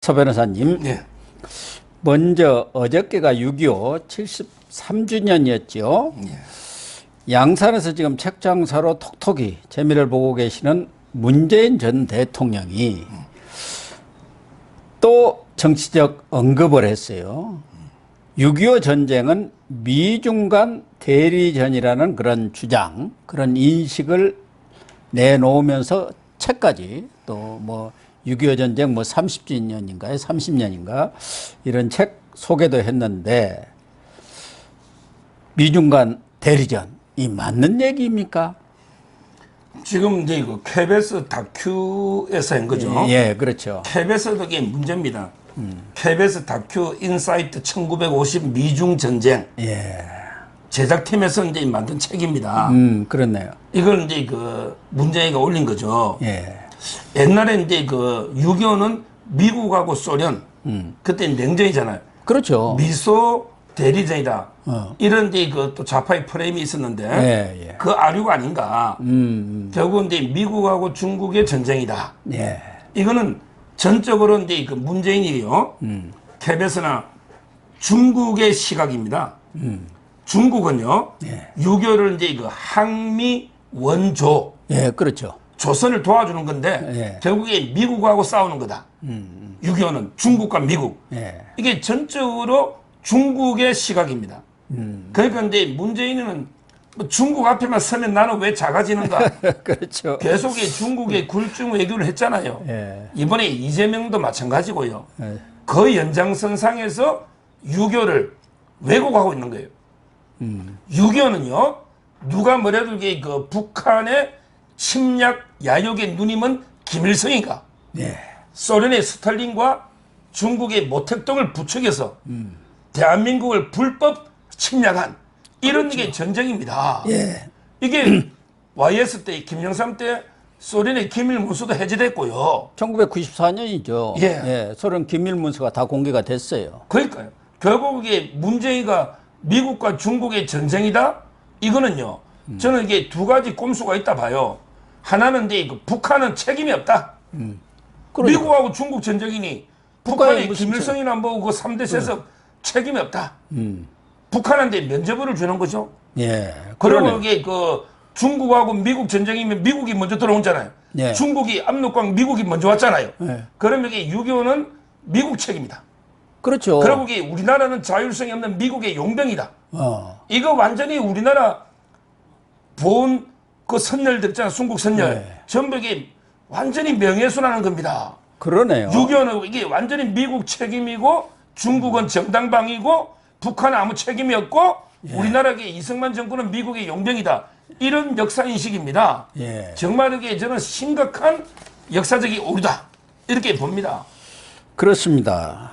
서 변호사님, 네. 먼저 어저께가 6.25 73주년이었죠. 네. 양산에서 지금 책장사로 톡톡이 재미를 보고 계시는 문재인 전 대통령이 또 정치적 언급을 했어요. 6.25 전쟁은 미중 간 대리전이라는 그런 주장, 그런 인식을 내놓으면서 책까지 또 뭐 6.25 전쟁 뭐 30주년인가요? 30년인가? 이런 책 소개도 했는데 미중 간 대리전이 맞는 얘기입니까? 지금 이제 이거 KBS 다큐에서 한 거죠. 예, 그렇죠. KBS도 이게 문제입니다. KBS 다큐 인사이트 1950 미중 전쟁 예, 제작팀에서 이제 만든 책입니다. 그렇네요. 이걸 이제 문재인이가 올린 거죠. 예, 옛날에 이제 6.25는 미국하고 소련, 그때 냉전이잖아요. 그렇죠. 미소 대리전이다. 이런 이제 또 좌파의 프레임이 있었는데 예, 예. 그 아류가 아닌가. 결국 이제 미국하고 중국의 전쟁이다. 예, 이거는 전적으로 이제 문재인이요. KBS나 중국의 시각입니다. 중국은요. 예. 6.25를 이제 항미 원조 예, 그렇죠. 조선을 도와주는 건데 예. 결국에 미국하고 싸우는 거다. 6.25는 중국과 미국. 예, 이게 전적으로 중국의 시각입니다. 그러니까 이제 문재인은 뭐 중국 앞에만 서면 나는 왜 작아지는가? 그렇죠. 계속 중국의 굴중 외교를 했잖아요. 예. 이번에 이재명도 마찬가지고요. 예. 그 연장선상에서 6.25를 왜곡하고 있는 거예요. 6.25는요, 누가 뭐래도 북한의 침략 야욕의 누님은 김일성인가? 예. 소련의 스탈린과 중국의 모택동을 부추겨서 대한민국을 불법 침략한 이런 게 전쟁입니다. 예. 이게 YS 때, 김영삼 때 소련의 기밀문서도 해제됐고요. 1994년이죠. 예. 예, 소련 기밀문서가 다 공개가 됐어요. 그러니까요. 결국 이게 문재인가 미국과 중국의 전쟁이다? 이거는요, 저는 이게 두 가지 꼼수가 있다 봐요. 하나는 이제 북한은 책임이 없다. 그러니까. 미국하고 중국 전쟁이니 북한이 북한이 무슨 김일성이나 뭐 그 3대 세석 책임이 없다. 북한한테 면죄부를 주는 거죠. 예. 그리고 그러네. 이게 중국하고 미국 전쟁이면 미국이 먼저 들어오잖아요. 예. 중국이 압록강 미국이 먼저 왔잖아요. 예. 그러면 이게 6.25는 미국 책임이다. 그렇죠. 그리고 이게 우리나라는 자율성이 없는 미국의 용병이다. 이거 완전히 우리나라 본 그 선열들 있잖아, 순국 선열. 네. 전부 이게 완전히 명예훼손하는 겁니다. 그러네요. 6.25는 이게 완전히 미국 책임이고 중국은 정당방위고 북한은 아무 책임이 없고 우리나라의 이승만 정권은 미국의 용병이다. 이런 역사인식입니다. 예. 정말 이게 저는 심각한 역사적인 오류다. 이렇게 봅니다. 그렇습니다.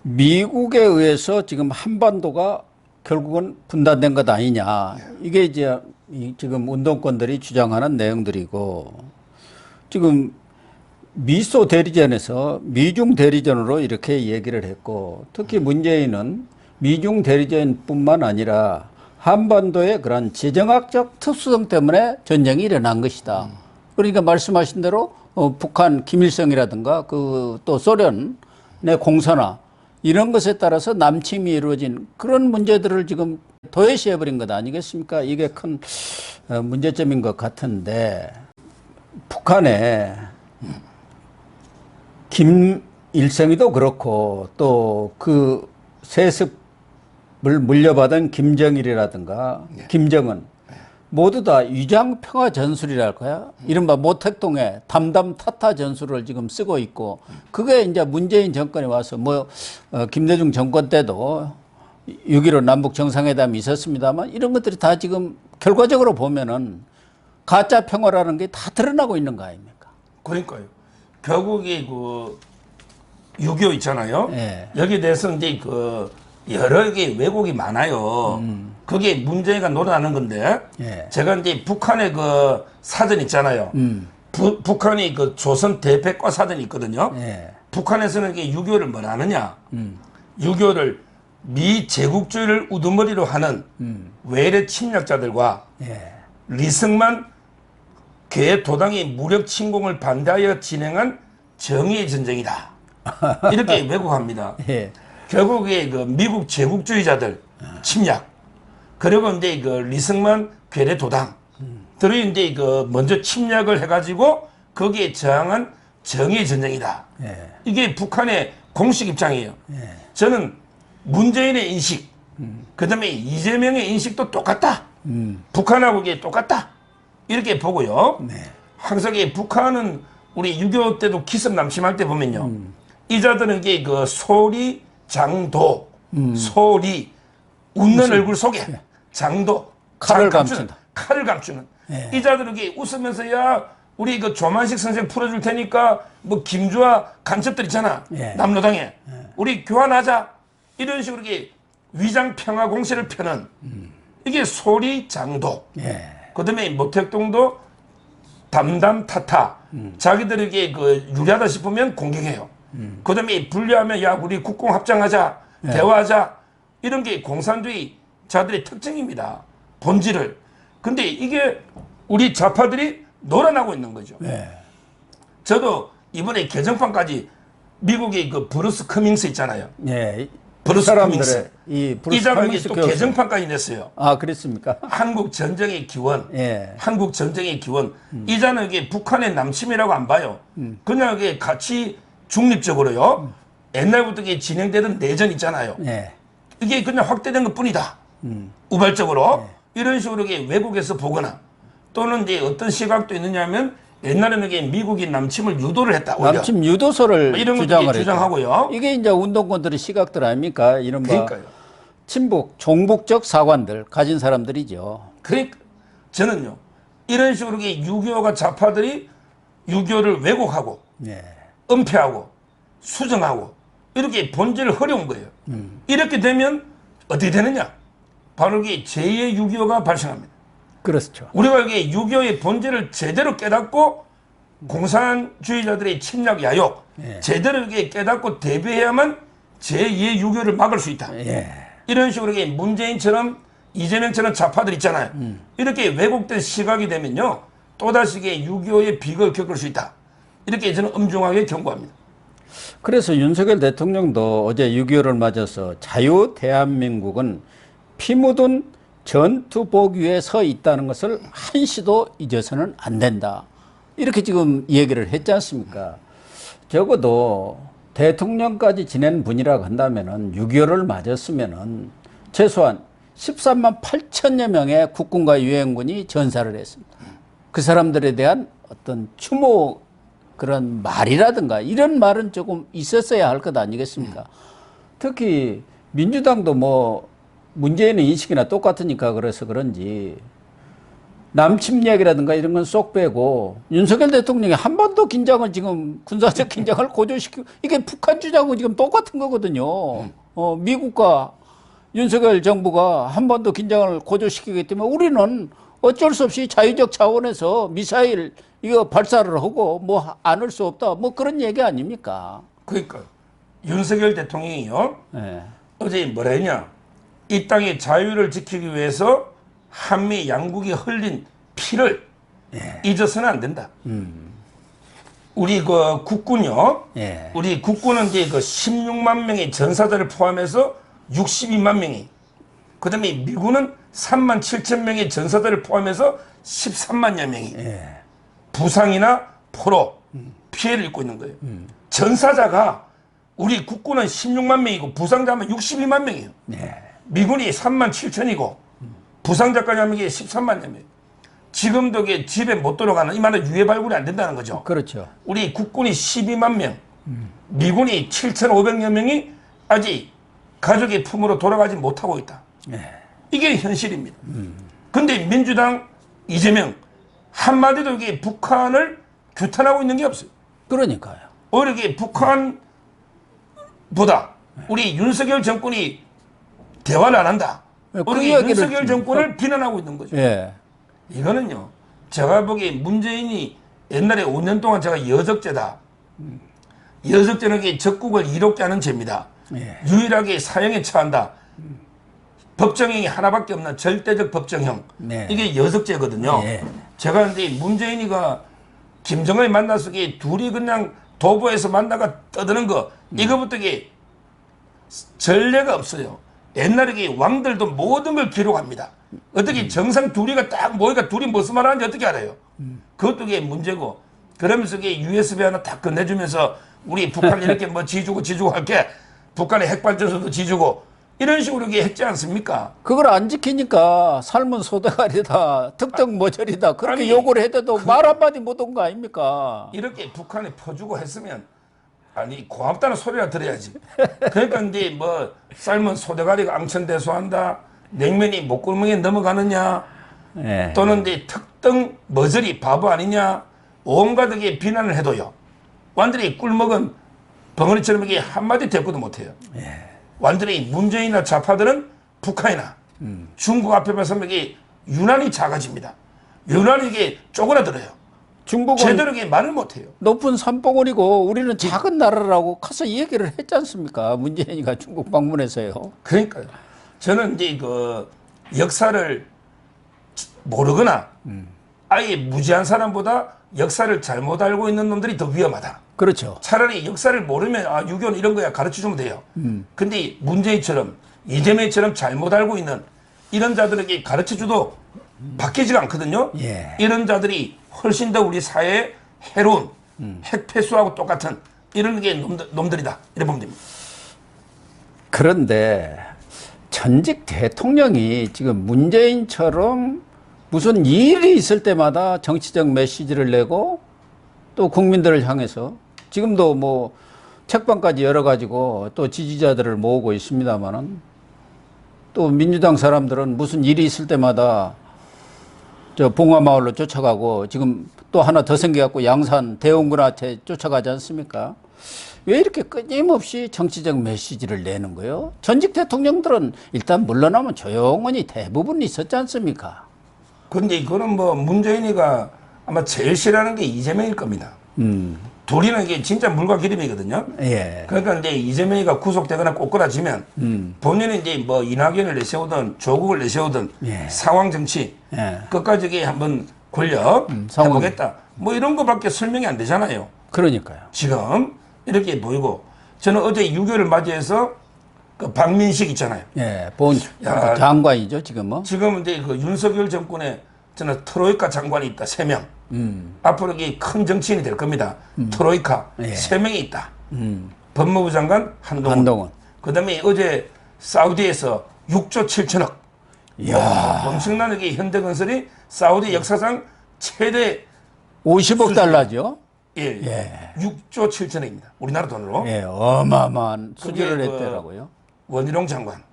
미국에 의해서 지금 한반도가 결국은 분단된 것 아니냐. 이게 이제 지금 운동권들이 주장하는 내용들이고, 지금 미소 대리전에서 미중 대리전으로 이렇게 얘기를 했고, 특히 문재인은 미중 대리전뿐만 아니라 한반도의 그런 지정학적 특수성 때문에 전쟁이 일어난 것이다. 그러니까 말씀하신 대로 북한 김일성이라든가 또 소련의 공산화 이런 것에 따라서 남침이 이루어진 그런 문제들을 지금 도외시해버린 것 아니겠습니까? 이게 큰 문제점인 것 같은데, 북한에 김일성이도 그렇고 또 그 세습을 물려받은 김정일이라든가 김정은 모두 다 위장평화 전술이랄까요? 이른바 모택동의 담담 타타 전술을 지금 쓰고 있고, 그게 이제 문재인 정권에 와서 김대중 정권 때도 6.15 남북 정상회담이 있었습니다만 이런 것들이 다 지금 결과적으로 보면은 가짜 평화라는 게 다 드러나고 있는 거 아닙니까? 그러니까요. 결국에 6.25 있잖아요. 예. 여기에 대해서 이제 여러 개 왜곡이 많아요. 그게 문제가 놀아나는 건데, 예. 제가 이제 북한의 사전 있잖아요. 북한이 조선 대백과 사전이 있거든요. 예. 북한에서는 이게 6.25를 뭐라 하느냐. 6.25를 미제국주의를 우두머리로 하는 외래 침략자들과 예. 리승만 괴 도당의 무력 침공을 반대하여 진행한 정의의 전쟁이다. 이렇게 왜곡합니다. 예. 결국에 그 미국 제국주의자들 침략, 그리고 이제 그 리승만 괴뢰 도당 들이 이제 그 먼저 침략을 해가지고 거기에 저항한 정의의 전쟁이다. 예. 이게 북한의 공식 입장이에요. 예. 저는 문재인의 인식, 그다음에 이재명의 인식도 똑같다. 북한하고 이게 똑같다. 이렇게 보고요. 네. 항상 이 북한은 우리 6.25 때도 기습 남침할 때 보면요. 이자들은 이게 그 소리 장도, 소리 웃는 얼굴 속에 장도 칼을 감추는, 감춘다. 칼을 감추는. 예. 이자들은 이게 웃으면서 야 우리 그 조만식 선생 풀어줄 테니까 뭐 김주아 간첩들 있잖아. 예. 남로당에 우리 교환하자 이런 식으로 이게 위장 평화 공세를 펴는 이게 소리 장도. 예. 그다음에 모택동도 담담 타타. 자기들에게 그 유리하다 싶으면 공격해요. 그다음에 분리하면 야 우리 국공 합장하자, 대화하자 이런 게 공산주의 자들의 특징입니다. 본질을. 근데 이게 우리 좌파들이 놀아나고 있는 거죠. 예. 저도 이번에 개정판까지 미국의 그 브루스 커밍스 있잖아요. 예. 브루스 커밍스. 이 이 브루스 작가가 커밍스 또 교수. 개정판까지 냈어요. 아, 그랬습니까? 한국 전쟁의 기원. 예. 한국 전쟁의 기원. 이자는 이게 북한의 남침이라고 안 봐요. 그냥 이게 같이 중립적으로요. 옛날부터 이게 진행되던 내전 있잖아요. 예. 이게 그냥 확대된 것 뿐이다. 우발적으로. 이런 식으로 이게 외국에서 보거나 또는 이제 어떤 시각도 있느냐 하면 옛날에는 이게 미국이 남침을 유도를 했다. 오히려. 남침 유도서를 이런 것도 주장을 이제 주장하고요. 이게 이제 운동권들의 시각들 아닙니까? 이른바 그러니까요. 친북, 종북적 사관들 가진 사람들이죠. 그러니까 저는요. 이런 식으로 6.25가 좌파들이 6.25를 왜곡하고 예. 은폐하고 수정하고 이렇게 본질을 흐려온 거예요. 이렇게 되면 어떻게 되느냐? 바로 이게 제2의 6.25가 발생합니다. 그렇죠. 우리가 이게 6.25의 본질을 제대로 깨닫고 공산주의자들의 침략 야욕 예. 제대로 이렇게 깨닫고 대비해야만 제2의 6.25를 막을 수 있다. 예. 이런 식으로 이게 문재인처럼 이재명처럼 좌파들 있잖아요. 이렇게 왜곡된 시각이 되면요. 또다시 이게 6.25의 비극을 겪을 수 있다. 이렇게 저는 엄중하게 경고합니다. 그래서 윤석열 대통령도 어제 6.25를 맞아서 자유 대한민국은 피 묻은 전투복 위에 서 있다는 것을 한시도 잊어서는 안 된다. 이렇게 지금 얘기를 했지 않습니까? 적어도 대통령까지 지낸 분이라고 한다면은 6.25를 맞았으면은 최소한 13만 8천여 명의 국군과 유엔군이 전사를 했습니다. 그 사람들에 대한 어떤 추모 그런 말이라든가 이런 말은 조금 있었어야 할 것 아니겠습니까? 특히 민주당도 뭐 문재인의 인식이나 똑같으니까 그래서 그런지 남침략이라든가 이런 건 쏙 빼고 윤석열 대통령이 한반도 긴장을 지금 군사적 긴장을 고조시키고 이게 북한 주장하고 지금 똑같은 거거든요. 미국과 윤석열 정부가 한반도 긴장을 고조시키기 때문에 우리는 어쩔 수 없이 자유적 차원에서 미사일 이거 발사를 하고 뭐 안 할 수 없다 뭐 그런 얘기 아닙니까? 그러니까 윤석열 대통령이요. 예. 어제 뭐라 했냐. 이 땅의 자유를 지키기 위해서 한미 양국이 흘린 피를 잊어서는 안 된다. 우리 그 국군요. 예. 우리 국군은 이제 그 16만 명의 전사자를 포함해서 62만 명이. 그다음에 미군은 3만 7천 명의 전사자를 포함해서 13만여 명이 예. 부상이나 포로 피해를 입고 있는 거예요. 전사자가 우리 국군은 16만 명이고 부상자만 62만 명이에요. 예. 미군이 3만 7천이고 부상자까지 하면 이게 13만여 명. 지금도 이게 집에 못 들어가는 이 말은 유해 발굴이 안 된다는 거죠. 그렇죠. 우리 국군이 12만 명, 미군이 7,500여 명이 아직 가족의 품으로 돌아가지 못하고 있다. 예. 이게 현실입니다. 근데 민주당 이재명 한마디도 이게 북한을 규탄하고 있는 게 없어요. 그러니까요. 오히려 이게 북한보다 우리 윤석열 정권이 대화를 안 한다. 그 우리 이야기를 윤석열 정권을 비난하고 있는 거죠. 예. 이거는요. 제가 보기에 문재인이 옛날에 5년 동안 제가 여적죄다. 여적죄는 게 적국을 이롭게 하는 죄입니다. 예. 유일하게 사형에 처한다. 법정형이 하나밖에 없는 절대적 법정형. 네. 이게 여적죄거든요. 예. 제가 근데 문재인이가 김정은을 만나서 이게 둘이 그냥 도보에서 만나가 떠드는 거 이거부터 이게 전례가 없어요. 옛날에 이게 왕들도 모든 걸 기록합니다. 어떻게 정상 둘이가 딱 모이가 둘이 무슨 말 하는지 어떻게 알아요? 그것도 이게 문제고 그러면서 이게 USB 하나 딱 건네주면서 우리 북한 이렇게 뭐 지주고 할게 북한의 핵발전소도 지주고 이런 식으로 이게 했지 않습니까? 그걸 안 지키니까 삶은 소대가리다, 특등 모절이다 그렇게 아니, 요구를 해도 말 한마디 못 온 거 아닙니까? 이렇게 북한에 퍼주고 했으면 아니 고맙다는 소리나 들어야지. 그러니까 이제 뭐 삶은 소대가리가 앙천대소한다. 냉면이 목구멍에 넘어가느냐. 예. 또는 이제 특등 머저리 바보 아니냐. 온갖 게 비난을 해도요. 완전히 꿀먹은 벙어리처럼 이게 한마디 대꾸도 못해요. 완전히 문재인이나 좌파들은 북한이나 중국 앞에만 서면 이게 유난히 작아집니다. 유난히 이게 쪼그라들어요. 중국은 제대로 이게 말을 못해요. 높은 산봉우리고 우리는 작은 나라라고 가서 얘기를 했지 않습니까? 문재인이가 중국 방문해서요. 그러니까요. 저는 이제 그 역사를 모르거나 아예 무지한 사람보다 역사를 잘못 알고 있는 놈들이 더 위험하다. 그렇죠. 차라리 역사를 모르면 아 6.25는 이런 거야 가르쳐주면 돼요. 근데 문재인처럼 이재명처럼 잘못 알고 있는 이런 자들에게 가르쳐줘도 바뀌지가 않거든요. 예. 이런 자들이 훨씬 더 우리 사회에 해로운 핵폐수하고 똑같은 이런 게 놈들이다. 이렇게 보면 됩니다. 그런데 전직 대통령이 지금 문재인처럼 무슨 일이 있을 때마다 정치적 메시지를 내고 또 국민들을 향해서 지금도 뭐 책방까지 열어가지고 또 지지자들을 모으고 있습니다만은 또 민주당 사람들은 무슨 일이 있을 때마다 저 봉화마을로 쫓아가고 지금 또 하나 더 생겨갖고 양산 대원군한테 쫓아가지 않습니까? 왜 이렇게 끊임없이 정치적 메시지를 내는 거예요? 전직 대통령들은 일단 물러나면 조용히 대부분 있었지 않습니까? 근데 이거는 뭐 문재인이가 아마 제일 싫어하는 게 이재명일 겁니다. 둘이는 이게 진짜 물과 기름이거든요. 예. 그러니까 이제 이재명이가 구속되거나 꼬꾸라지면 본인은 이제 뭐 이낙연을 내세우든 조국을 내세우든 예. 상황 정치 예. 끝까지 이게 한번 권력 상황. 해보겠다. 뭐 이런 거밖에 설명이 안 되잖아요. 그러니까요. 지금 이렇게 보이고 저는 어제 6.25를 맞이해서 그 박민식 있잖아요. 예. 본 야. 장관이죠, 지금 뭐. 지금 이제 그 윤석열 정권에 저는 트로이카 장관이 있다. 3명. 앞으로 이게 큰 정치인이 될 겁니다. 트로이카 예. 3명이 있다. 법무부 장관 한동훈. 한동훈. 그다음에 어제 사우디에서 6조 7천억. 이야. 엄청나게 현대건설이 사우디 역사상 최대 50억 달러죠? 예, 예. 6조 7천억입니다. 우리나라 돈으로. 예, 어마어마한 수주를 그게 그 했더라고요. 원희룡 장관.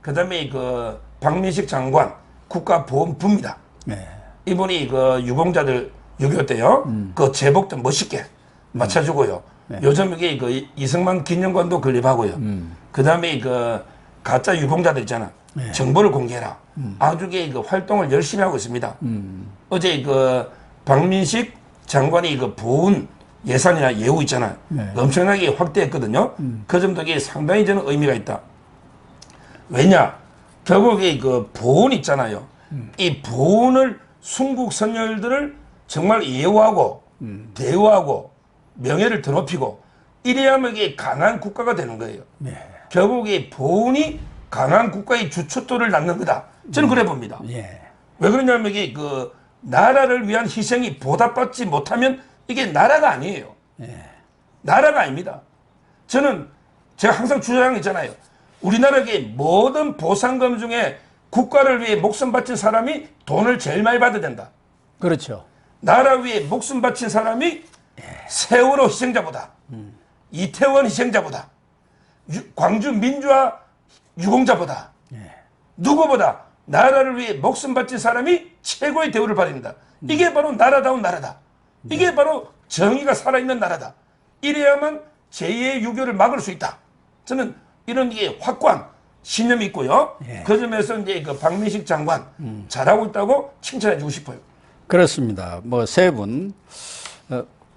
그다음에 그 박민식 장관 국가보훈부입니다. 예. 이분이 그 유공자들 6.25 때요. 그 제복도 멋있게 맞춰주고요. 요즘 이게 그 이승만 기념관도 건립하고요. 그 다음에 그 가짜 유공자들 있잖아. 정보를 공개해라. 아주 그 활동을 열심히 하고 있습니다. 어제 그 박민식 장관이 그 보훈 예산이나 예우 있잖아요. 엄청나게 확대했거든요. 그 점도 이게 상당히 저는 의미가 있다. 왜냐? 결국에 그 보훈 있잖아요. 이 보훈을 순국 선열들을 정말 예우하고 대우하고 명예를 더 높이고 이래야만 이게 강한 국가가 되는 거예요. 결국에 보훈이 강한 국가의 주춧돌을 낳는 거다. 저는 그래 봅니다. 예. 왜 그러냐면 이게 그 나라를 위한 희생이 보답받지 못하면 이게 나라가 아니에요. 나라가 아닙니다. 저는 제가 항상 주장한 게 있잖아요. 우리나라의 모든 보상금 중에 국가를 위해 목숨 바친 사람이 돈을 제일 많이 받아야 된다. 그렇죠. 나라 위해 목숨 바친 사람이 세월호 희생자보다 이태원 희생자보다 광주 민주화 유공자보다 누구보다 나라를 위해 목숨 바친 사람이 최고의 대우를 받습니다. 이게 바로 나라다운 나라다. 이게 바로 정의가 살아있는 나라다. 이래야만 제2의 유교를 막을 수 있다. 저는 이런 게 확고한 신념이 있고요. 그 점에서 이제 그 박민식 장관 잘하고 있다고 칭찬해주고 싶어요. 그렇습니다. 뭐 세 분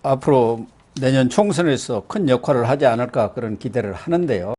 앞으로 내년 총선에서 큰 역할을 하지 않을까 그런 기대를 하는데요.